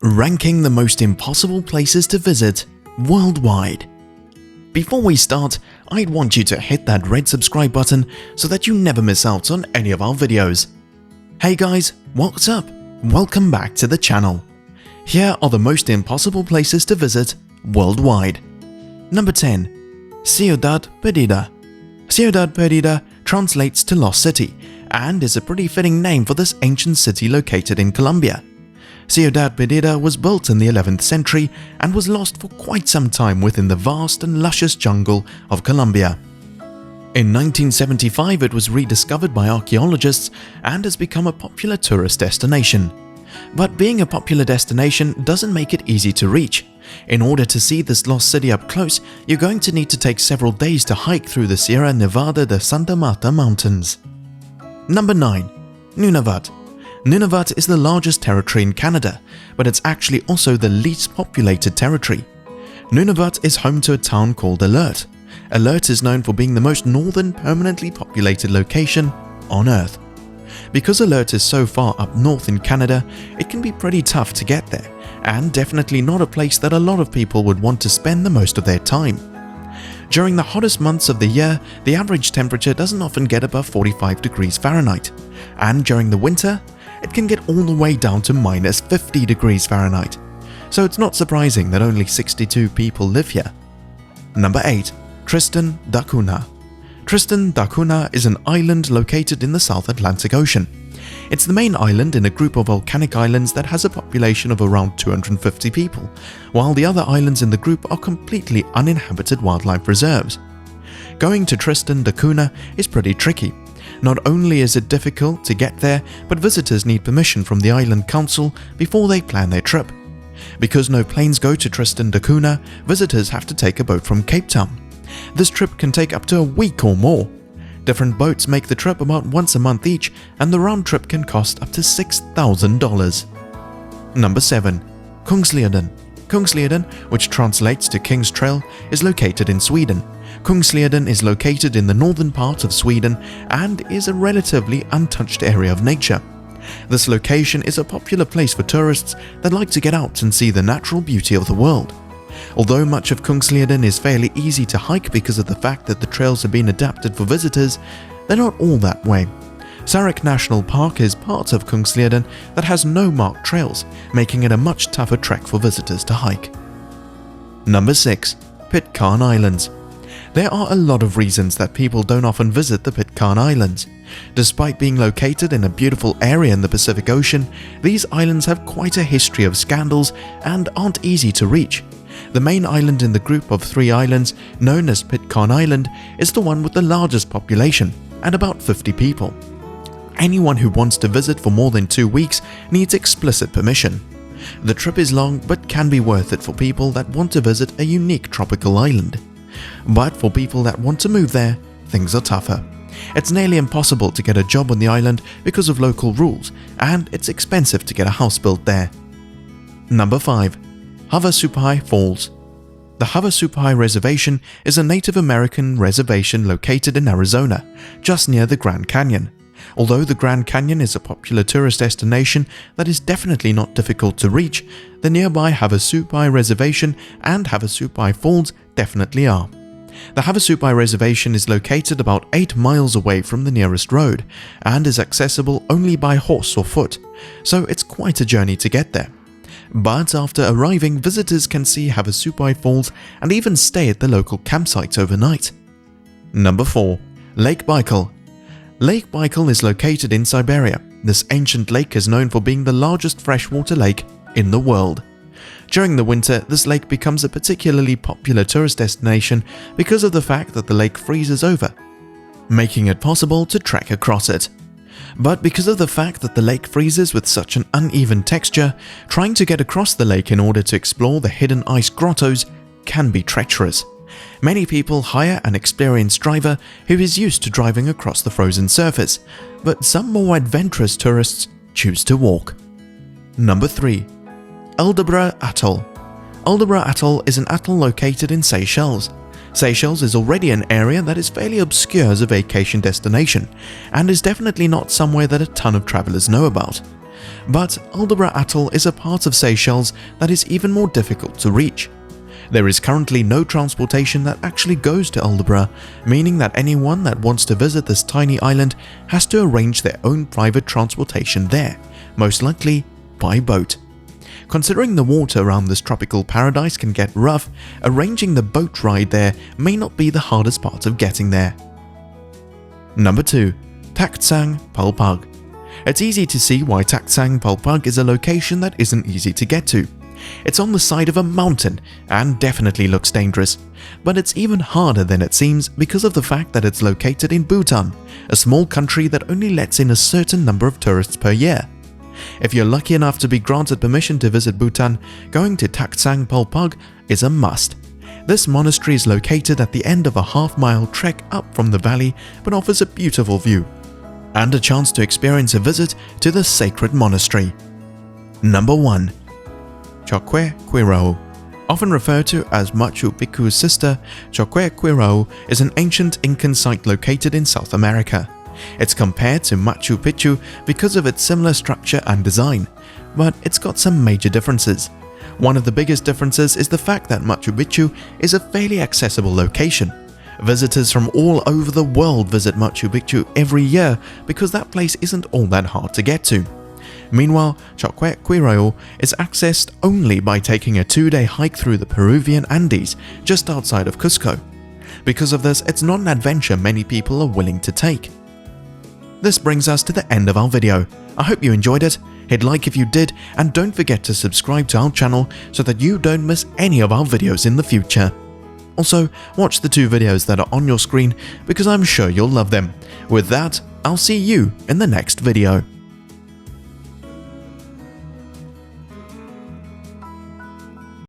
Ranking the most impossible places to visit worldwide. Before we start, I'd want you to hit that red subscribe button so that you never miss out on any of our videos. Hey guys, what's up? Welcome back to the channel. Here are the most impossible places to visit worldwide. Number 10. Ciudad Perdida. Ciudad Perdida translates to Lost City and is a pretty fitting name for this ancient city located in Colombia. Ciudad Perdida was built in the 11th century and was lost for quite some time within the vast and luscious jungle of Colombia. In 1975 it was rediscovered by archaeologists and has become a popular tourist destination. But being a popular destination doesn't make it easy to reach. In order to see this lost city up close, you're going to need to take several days to hike through the Sierra Nevada de Santa Marta mountains. Number 9. Nunavut. Nunavut is the largest territory in Canada, but it's actually also the least populated territory. Nunavut is home to a town called Alert. Alert is known for being the most northern permanently populated location on Earth. Because Alert is so far up north in Canada, it can be pretty tough to get there, and definitely not a place that a lot of people would want to spend the most of their time. During the hottest months of the year, the average temperature doesn't often get above 45 degrees Fahrenheit, and during the winter, it can get all the way down to minus 50 degrees Fahrenheit. So it's not surprising that only 62 people live here. Number 8. Tristan da Cunha. Tristan da Cunha is an island located in the South Atlantic Ocean. It's the main island in a group of volcanic islands that has a population of around 250 people, while the other islands in the group are completely uninhabited wildlife reserves. Going to Tristan da Cunha is pretty tricky. Not only is it difficult to get there, but visitors need permission from the island council before they plan their trip. Because no planes go to Tristan da Cunha, visitors have to take a boat from Cape Town. This trip can take up to a week or more. Different boats make the trip about once a month each, and the round trip can cost up to $6,000. Number 7. Kungsleden. Kungsleden, which translates to King's Trail, is located in Sweden. Kungsleden is located in the northern part of Sweden and is a relatively untouched area of nature. This location is a popular place for tourists that like to get out and see the natural beauty of the world. Although much of Kungsleden is fairly easy to hike because of the fact that the trails have been adapted for visitors, they're not all that way. Sarek National Park is part of Kungsleden that has no marked trails, making it a much tougher trek for visitors to hike. Number 6. Pitcairn Islands. There are a lot of reasons that people don't often visit the Pitcairn Islands. Despite being located in a beautiful area in the Pacific Ocean, these islands have quite a history of scandals and aren't easy to reach. The main island in the group of 3 islands, known as Pitcairn Island, is the one with the largest population, at about 50 people. Anyone who wants to visit for more than 2 weeks needs explicit permission. The trip is long but can be worth it for people that want to visit a unique tropical island. But for people that want to move there, things are tougher. It's nearly impossible to get a job on the island because of local rules, and it's expensive to get a house built there. Number 5. Havasupai Falls. The Havasupai Reservation is a Native American reservation located in Arizona, just near the Grand Canyon. Although the Grand Canyon is a popular tourist destination that is definitely not difficult to reach, the nearby Havasupai Reservation and Havasupai Falls definitely are. The Havasupai Reservation is located about 8 miles away from the nearest road and is accessible only by horse or foot, so it's quite a journey to get there. But after arriving, visitors can see Havasupai Falls and even stay at the local campsites overnight. Number 4. Lake Baikal. Lake Baikal is located in Siberia. This ancient lake is known for being the largest freshwater lake in the world. During the winter, this lake becomes a particularly popular tourist destination because of the fact that the lake freezes over, making it possible to trek across it. But because of the fact that the lake freezes with such an uneven texture, trying to get across the lake in order to explore the hidden ice grottos can be treacherous. Many people hire an experienced driver who is used to driving across the frozen surface, but some more adventurous tourists choose to walk. Number 3. Aldabra Atoll. Aldabra Atoll is an atoll located in Seychelles. Seychelles is already an area that is fairly obscure as a vacation destination, and is definitely not somewhere that a ton of travelers know about. But Aldabra Atoll is a part of Seychelles that is even more difficult to reach. There is currently no transportation that actually goes to Aldabra, meaning that anyone that wants to visit this tiny island has to arrange their own private transportation there, most likely by boat. Considering the water around this tropical paradise can get rough, arranging the boat ride there may not be the hardest part of getting there. Number 2. Tak Sang Palpag. It's easy to see why Tak Sang Palpag is a location that isn't easy to get to. It's on the side of a mountain and definitely looks dangerous, but it's even harder than it seems because of the fact that it's located in Bhutan, a small country that only lets in a certain number of tourists per year. If you're lucky enough to be granted permission to visit Bhutan, going to Tak Sang Palpag is a must. This monastery is located at the end of a half-mile trek up from the valley but offers a beautiful view and a chance to experience a visit to the sacred monastery. Number 1. Choque Quirao. Often referred to as Machu Picchu's sister, Choque Quirao is an ancient Incan site located in South America. It's compared to Machu Picchu because of its similar structure and design, but it's got some major differences. One of the biggest differences is the fact that Machu Picchu is a fairly accessible location. Visitors from all over the world visit Machu Picchu every year because that place isn't all that hard to get to. Meanwhile, Choque Quirao is accessed only by taking a 2-day hike through the Peruvian Andes just outside of Cusco. Because of this, it's not an adventure many people are willing to take. This brings us to the end of our video. I hope you enjoyed it. Hit like if you did, and don't forget to subscribe to our channel so that you don't miss any of our videos in the future. Also, watch the 2 videos that are on your screen because I'm sure you'll love them. With that, I'll see you in the next video.